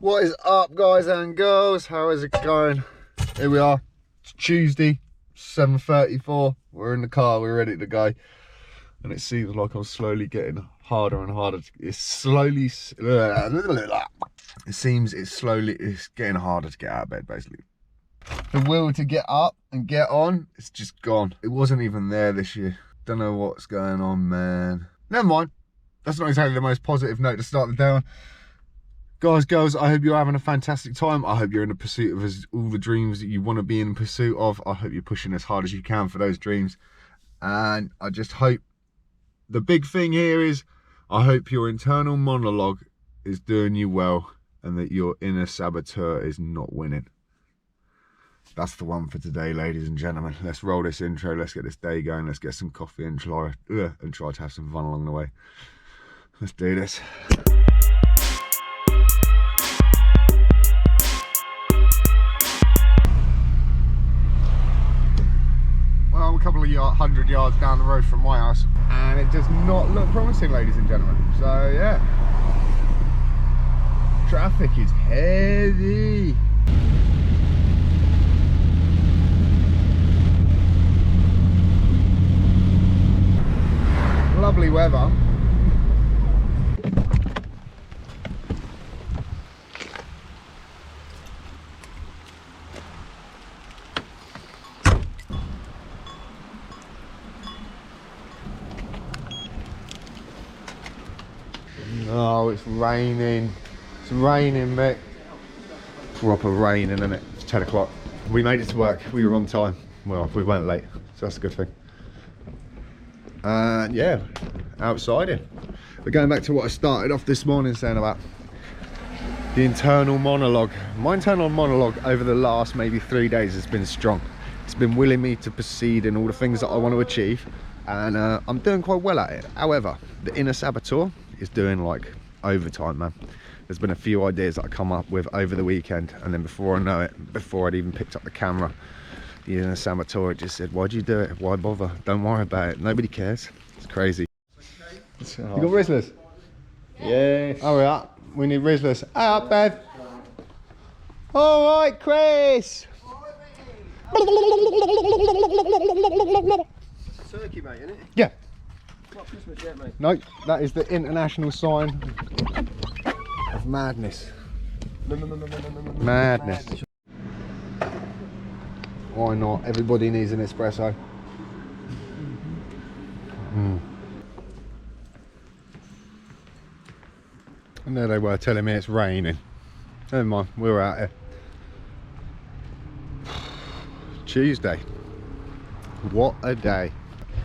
What is up, guys and girls? How is it going? Here we are. It's Tuesday, 7:34. We're in the car, we're ready to go. And it seems like I'm slowly getting harder and harder. It seems it's getting harder to get out of bed, basically. The will to get up and get on, it's just gone. It wasn't even there this year. Don't know what's going on, man. Never mind. That's not exactly the most positive note to start the day on. Guys, girls, I hope you're having a fantastic time. I hope you're in the pursuit of all the dreams that you want to be in pursuit of. I hope you're pushing as hard as you can for those dreams. And I just hope, the big thing here is, I hope your internal monologue is doing you well and that your inner saboteur is not winning. That's the one for today, ladies and gentlemen. Let's roll this intro. Let's get this day going. Let's get some coffee and try to have some fun along the way. Let's do this. Well, I'm a couple of 100 yards down the road from my house, and it does not look promising, ladies and gentlemen. So yeah, traffic is heavy. Lovely weather. Oh, it's raining. It's raining, mate. Proper raining, isn't it? It's 10 o'clock. We made it to work. We were on time. Well, we weren't late, so that's a good thing. And yeah, outside. We're going back to what I started off this morning saying about the internal monologue. My internal monologue over the last maybe 3 days has been strong. It's been willing me to proceed in all the things that I want to achieve, and I'm doing quite well at it. However, the inner saboteur is doing like overtime, man. There's been a few ideas that I come up with over the weekend, and then before I know it, before I'd even picked up the camera, the inner saboteur just said, why'd you do it? Why bother? Don't worry about it. Nobody cares. It's crazy. You got Rizzlers? Yes. Oh, yeah. We need Rizzlers. Out, Bev. All right, Chris. Turkey, mate, isn't it? Yeah. It's not Christmas yet, mate. No, that is the international sign of madness. Madness. Why not? Everybody needs an espresso. And there they were telling me it's raining. Never mind, we're out here. Tuesday. What a day.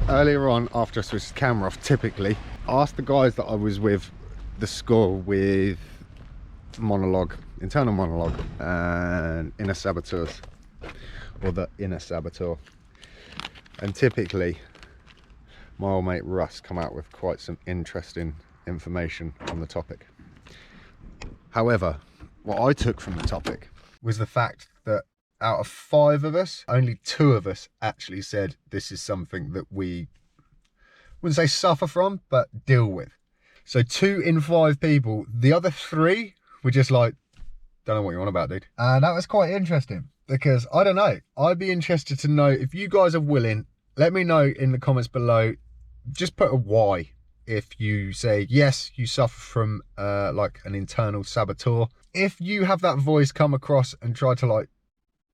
Earlier on, after I switched the camera off, typically, I asked the guys that I was with the score with monologue, internal monologue, and inner saboteurs, or the inner saboteur. And typically, my old mate Russ come out with quite some interesting information on the topic. However, what I took from the topic was the fact that out of 5 of us, only 2 of us actually said this is something that we wouldn't say suffer from, but deal with. So 2 in 5 people, the other 3 were just like, don't know what you're on about, dude. And that was quite interesting, because I don't know, I'd be interested to know if you guys are willing. Let me know in the comments below. Just put a Y if you say yes, you suffer from like an internal saboteur. If you have that voice come across and try to like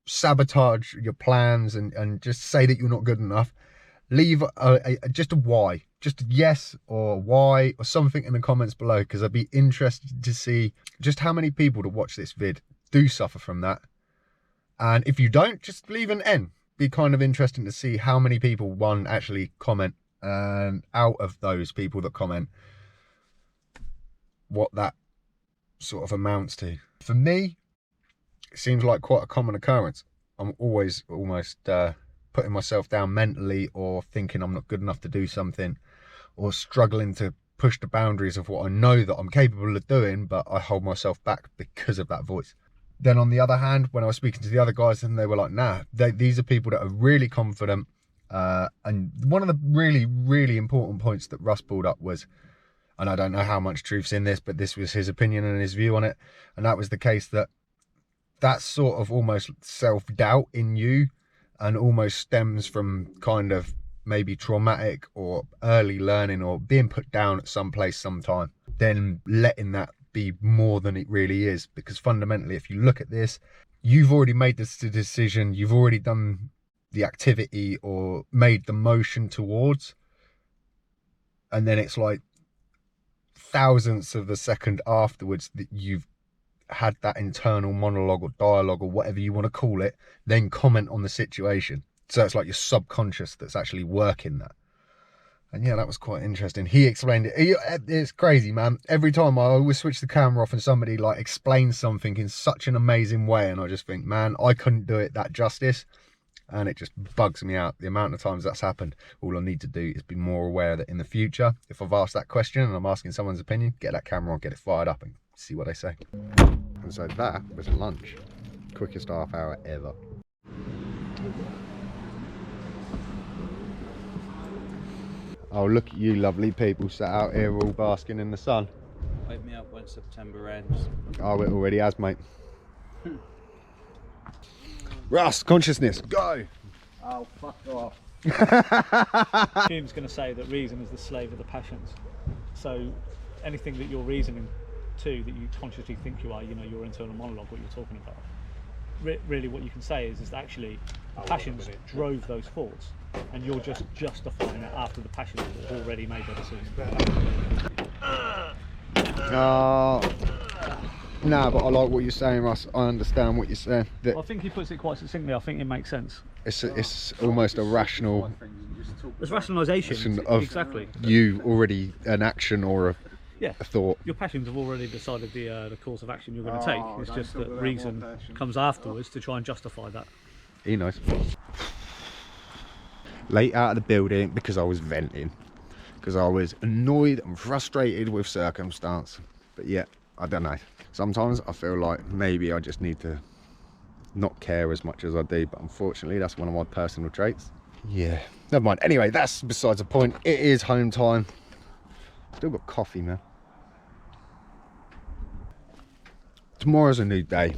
sabotage your plans and just say that you're not good enough, leave just a Y, just a yes or Y or something in the comments below, because I'd be interested to see just how many people to watch this vid do suffer from that. And if you don't, just leave an N. Be kind of interesting to see how many people, one, actually comment, and out of those people that comment, what that sort of amounts to. For me, it seems like quite a common occurrence. I'm always almost putting myself down mentally, or thinking I'm not good enough to do something, or struggling to push the boundaries of what I know that I'm capable of doing, but I hold myself back because of that voice. Then on the other hand, when I was speaking to the other guys, and they were like, nah, these are people that are really confident. And one of the really, really important points that Russ pulled up was, and I don't know how much truth's in this, but this was his opinion and his view on it. And that was the case, that sort of almost self-doubt in you and almost stems from kind of maybe traumatic or early learning or being put down at some place sometime, then letting that be more than it really is. Because fundamentally, if you look at this, you've already made this decision, you've already done the activity or made the motion towards, and then it's like thousandths of a second afterwards that you've had that internal monologue or dialogue or whatever you want to call it, then comment on the situation. So it's like your subconscious that's actually working that. And yeah, that was quite interesting. He explained it. It's crazy, man. Every time I always switch the camera off and somebody like explains something in such an amazing way, and I just think, man, I couldn't do it that justice. And it just bugs me out the amount of times that's happened. All I need to do is be more aware that in the future, if I've asked that question and I'm asking someone's opinion, get that camera on, get it fired up and see what they say. And so that was lunch. Quickest half hour ever. Oh, look at you lovely people sat out here all basking in the sun. Wake me up when September ends. Oh, it already has, mate. Russ, consciousness, go! Oh, fuck off. Hume's going to say that reason is the slave of the passions. So anything that you're reasoning to, that you consciously think you are, you know, your internal monologue, what you're talking about, really what you can say is actually the passions drove those thoughts, and you're just justifying it after the passions have already made their decision. No, but I like what you're saying, Russ. I understand what you're saying. Well, I think he puts it quite succinctly. I think it makes sense. It's almost a rational... There's rationalisation. Of exactly. You already an action or a thought. Your passions have already decided the course of action you're going to take. It's just that reason comes afterwards to try and justify that. He knows. Late out of the building because I was venting. Because I was annoyed and frustrated with circumstance. But yeah, I don't know. Sometimes I feel like maybe I just need to not care as much as I do. But unfortunately, that's one of my personal traits. Yeah, never mind. Anyway, that's besides the point. It is home time. Still got coffee, man. Tomorrow's a new day.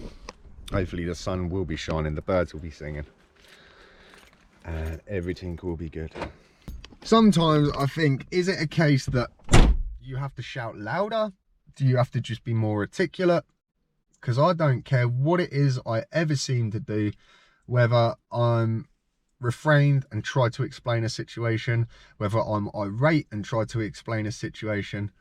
Hopefully the sun will be shining, the birds will be singing, and everything will be good. Sometimes I think, is it a case that you have to shout louder? Do you have to just be more articulate? Because I don't care what it is I ever seem to do, whether I'm refrained and try to explain a situation, whether I'm irate and try to explain a situation,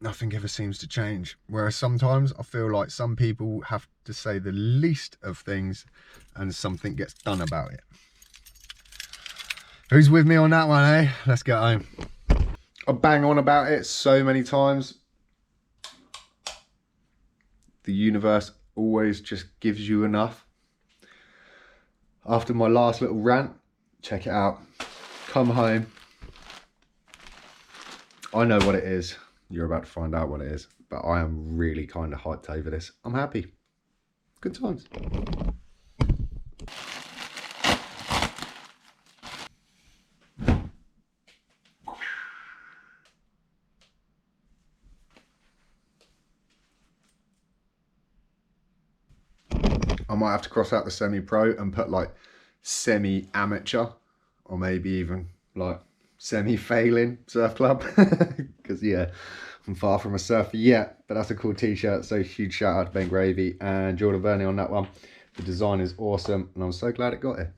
nothing ever seems to change. Whereas sometimes I feel like some people have to say the least of things and something gets done about it. Who's with me on that one, eh? Let's get home. I bang on about it so many times. The universe always just gives you enough. After my last little rant, check it out. Come home. I know what it is. You're about to find out what it is. But I am really kind of hyped over this. I'm happy. Good times. I might have to cross out the semi-pro and put like semi-amateur, or maybe even like semi-failing surf club. Because yeah, I'm far from a surfer yet, but that's a cool t-shirt. So huge shout out to Ben Gravy and Jordan Verney on that one. The design is awesome and I'm so glad it got here.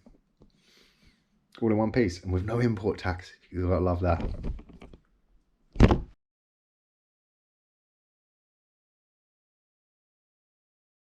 All in one piece and with no import tax. You gotta love that.